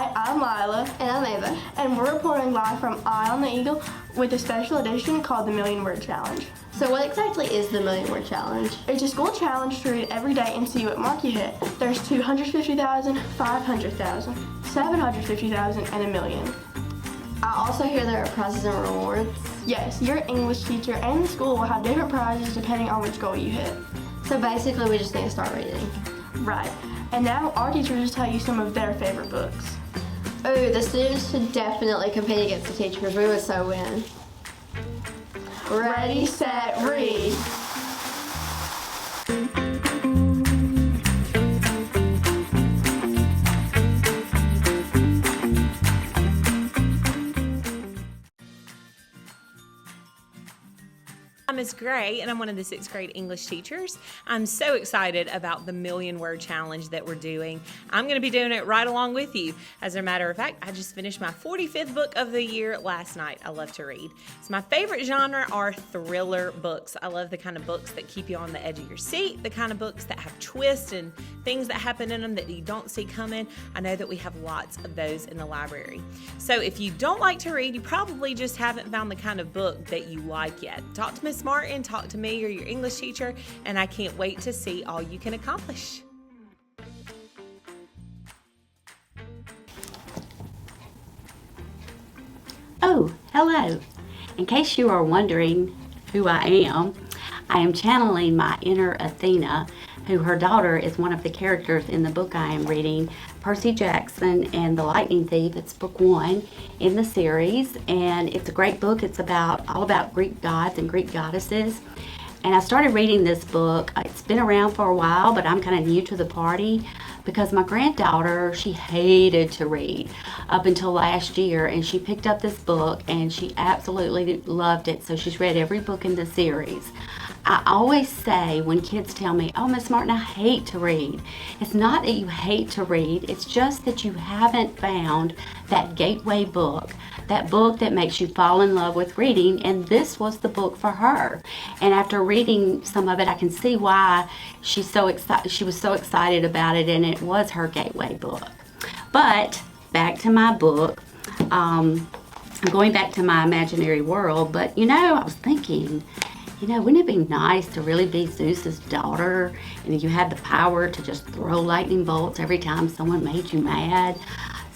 Hi, I'm Lila. And I'm Ava. And we're reporting live from Eye on the Eagle with a special edition called the Million Word Challenge. So what exactly is the Million Word Challenge? It's a school challenge to read every day and see what mark you hit. There's 250,000, 500,000, 750,000, and a million. I also hear there are prizes and rewards. Yes, your English teacher and the school will have different prizes depending on which goal you hit. So basically we just need to start reading. Right. And now our teachers will tell you some of their favorite books. Oh, the students should definitely compete against the teachers. We would so win. Ready, set, read. I'm Miss Gray, and I'm one of the 6th grade English teachers. I'm so excited about the Million Word Challenge that we're doing. I'm going to be doing it right along with you. As a matter of fact, I just finished my 45th book of the year last night. I love to read. So my favorite genre are thriller books. I love the kind of books that keep you on the edge of your seat, the kind of books that have twists and things that happen in them that you don't see coming. I know that we have lots of those in the library. So if you don't like to read, you probably just haven't found the kind of book that you like yet. Talk to Miss Martin, talk to me or your English teacher, and I can't wait to see all you can accomplish. Oh, hello. In case you are wondering who I am channeling my inner Athena, who her daughter is one of the characters in the book I am reading, Percy Jackson and the Lightning Thief. It's book 1 in the series, and it's a great book. It's all about Greek gods and Greek goddesses. And I started reading this book. It's been around for a while, but I'm kind of new to the party because my granddaughter, she hated to read up until last year, and she picked up this book and she absolutely loved it. So she's read every book in the series. I always say when kids tell me, oh, Miss Martin, I hate to read. It's not that you hate to read. It's just that you haven't found that gateway book, that book that makes you fall in love with reading. And this was the book for her. And after reading some of it, I can see why she's so excited. She was so excited about it, and it was her gateway book. But back to my book. I'm going back to my imaginary world. But I was thinking, wouldn't it be nice to really be Zeus's daughter, and you had the power to just throw lightning bolts every time someone made you mad?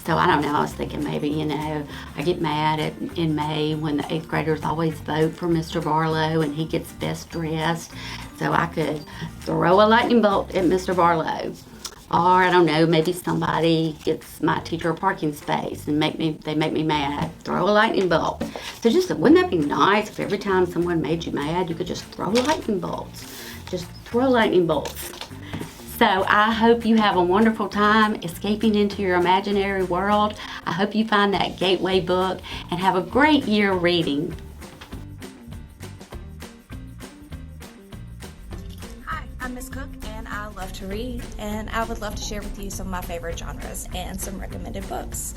So I don't know, I was thinking maybe, I get mad in May when the 8th graders always vote for Mr. Barlow and he gets best dressed. So I could throw a lightning bolt at Mr. Barlow. Or I don't know, maybe somebody gets my teacher a parking space and they make me mad. Throw a lightning bolt. So wouldn't that be nice if every time someone made you mad, you could just throw lightning bolts? Just throw lightning bolts. So I hope you have a wonderful time escaping into your imaginary world. I hope you find that gateway book and have a great year reading. Hi, I'm Miss Cook, and I love to read, and I would love to share with you some of my favorite genres and some recommended books.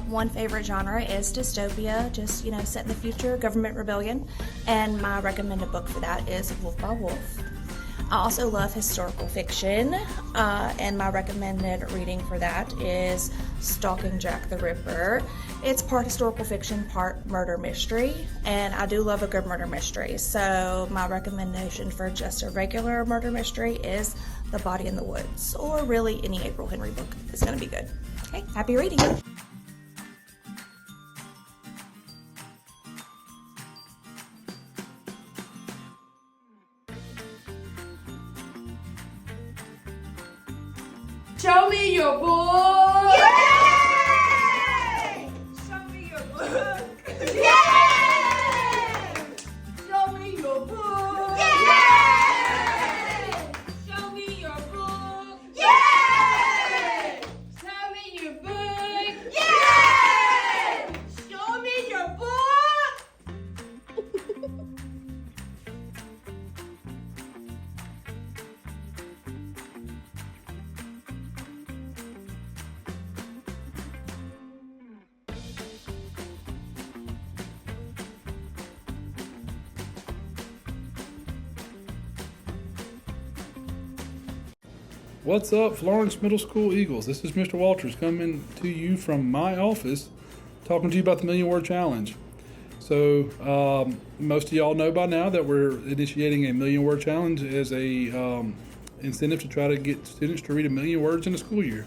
One favorite genre is dystopia, just set in the future, government rebellion, and my recommended book for that is Wolf by Wolf. I also love historical fiction, and my recommended reading for that is Stalking Jack the Ripper. It's part historical fiction, part murder mystery, and I do love a good murder mystery. So my recommendation for just a regular murder mystery is The Body in the Woods, or really any April Henry book is going to be good. Okay, happy reading! Show me your book! Yay! Show me your book! Yay! Show me your book! Yay! Show me your book! Yay! Show me your book! Yay! Show me your book! What's up, Florence Middle School Eagles? This is Mr. Walters coming to you from my office, talking to you about the Million Word Challenge. So most of y'all know by now that we're initiating a Million Word Challenge as a incentive to try to get students to read 1,000,000 words in a school year.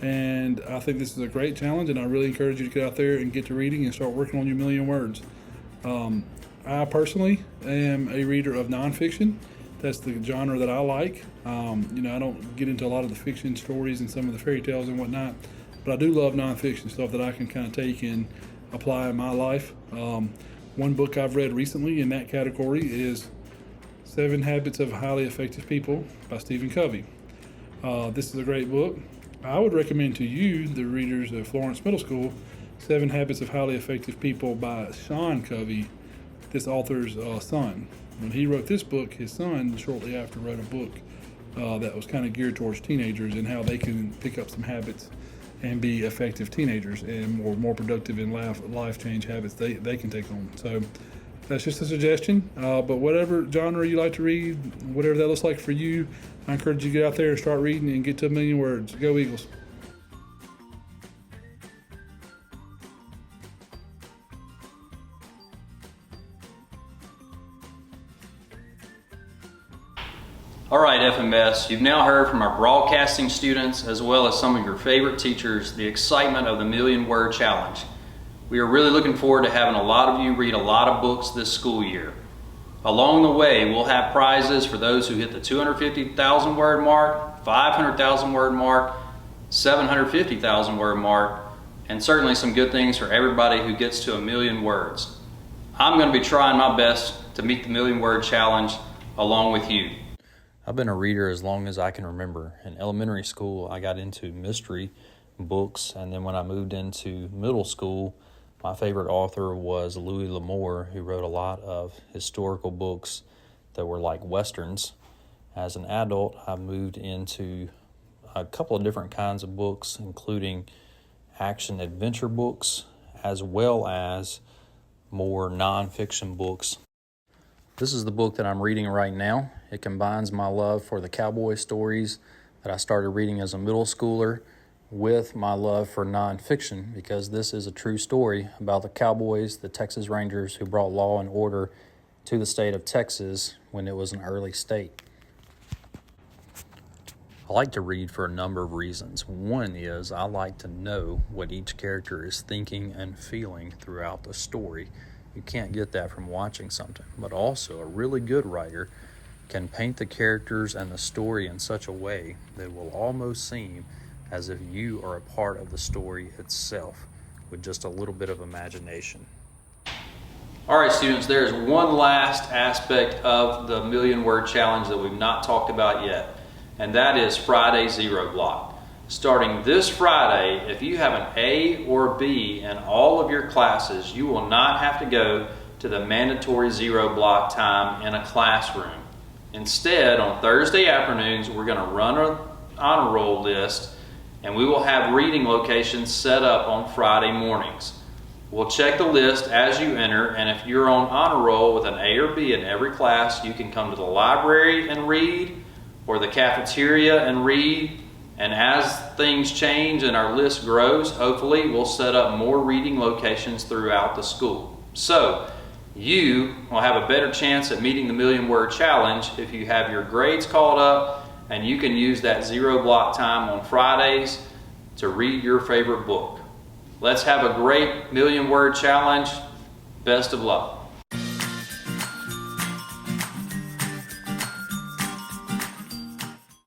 And I think this is a great challenge, and I really encourage you to get out there and get to reading and start working on your 1,000,000 words. I personally am a reader of nonfiction. That's the genre that I like. I don't get into a lot of the fiction stories and some of the fairy tales and whatnot, but I do love nonfiction stuff that I can kind of take and apply in my life. One book I've read recently in that category is 7 Habits of Highly Effective People by Stephen Covey. This is a great book. I would recommend to you, the readers of Florence Middle School, 7 Habits of Highly Effective People by Sean Covey, this author's son. When he wrote this book, his son shortly after wrote a book that was kind of geared towards teenagers and how they can pick up some habits and be effective teenagers and more productive in life change habits they can take on. So that's just a suggestion, but whatever genre you like to read, whatever that looks like for you, I encourage you to get out there and start reading and get to 1,000,000 words. Go Eagles. All right, FMS, you've now heard from our broadcasting students as well as some of your favorite teachers the excitement of the 1,000,000 Word Challenge. We are really looking forward to having a lot of you read a lot of books this school year. Along the way, we'll have prizes for those who hit the 250,000 word mark, 500,000 word mark, 750,000 word mark, and certainly some good things for everybody who gets to 1,000,000 words. I'm going to be trying my best to meet the 1,000,000 Word Challenge along with you. I've been a reader as long as I can remember. In elementary school, I got into mystery books, and then when I moved into middle school, my favorite author was Louis L'Amour, who wrote a lot of historical books that were like westerns. As an adult, I moved into a couple of different kinds of books, including action-adventure books, as well as more nonfiction books. This is the book that I'm reading right now. It combines my love for the cowboy stories that I started reading as a middle schooler with my love for nonfiction, because this is a true story about the cowboys, the Texas Rangers, who brought law and order to the state of Texas when it was an early state. I like to read for a number of reasons. One is I like to know what each character is thinking and feeling throughout the story. You can't get that from watching something, but also a really good writer can paint the characters and the story in such a way that it will almost seem as if you are a part of the story itself with just a little bit of imagination. All right, students, there's one last aspect of the 1,000,000 Word Challenge that we've not talked about yet, and that is Friday Zero Block. Starting this Friday, if you have an A or B in all of your classes, you will not have to go to the mandatory zero block time in a classroom. Instead, on Thursday afternoons, we're going to run an honor roll list, and we will have reading locations set up on Friday mornings. We'll check the list as you enter, and if you're on honor roll with an A or B in every class, you can come to the library and read, or the cafeteria and read. And as things change and our list grows, hopefully we'll set up more reading locations throughout the school. So you will have a better chance at meeting the 1,000,000 Word Challenge if you have your grades caught up and you can use that zero block time on Fridays to read your favorite book. Let's have a great 1,000,000 Word Challenge. Best of luck.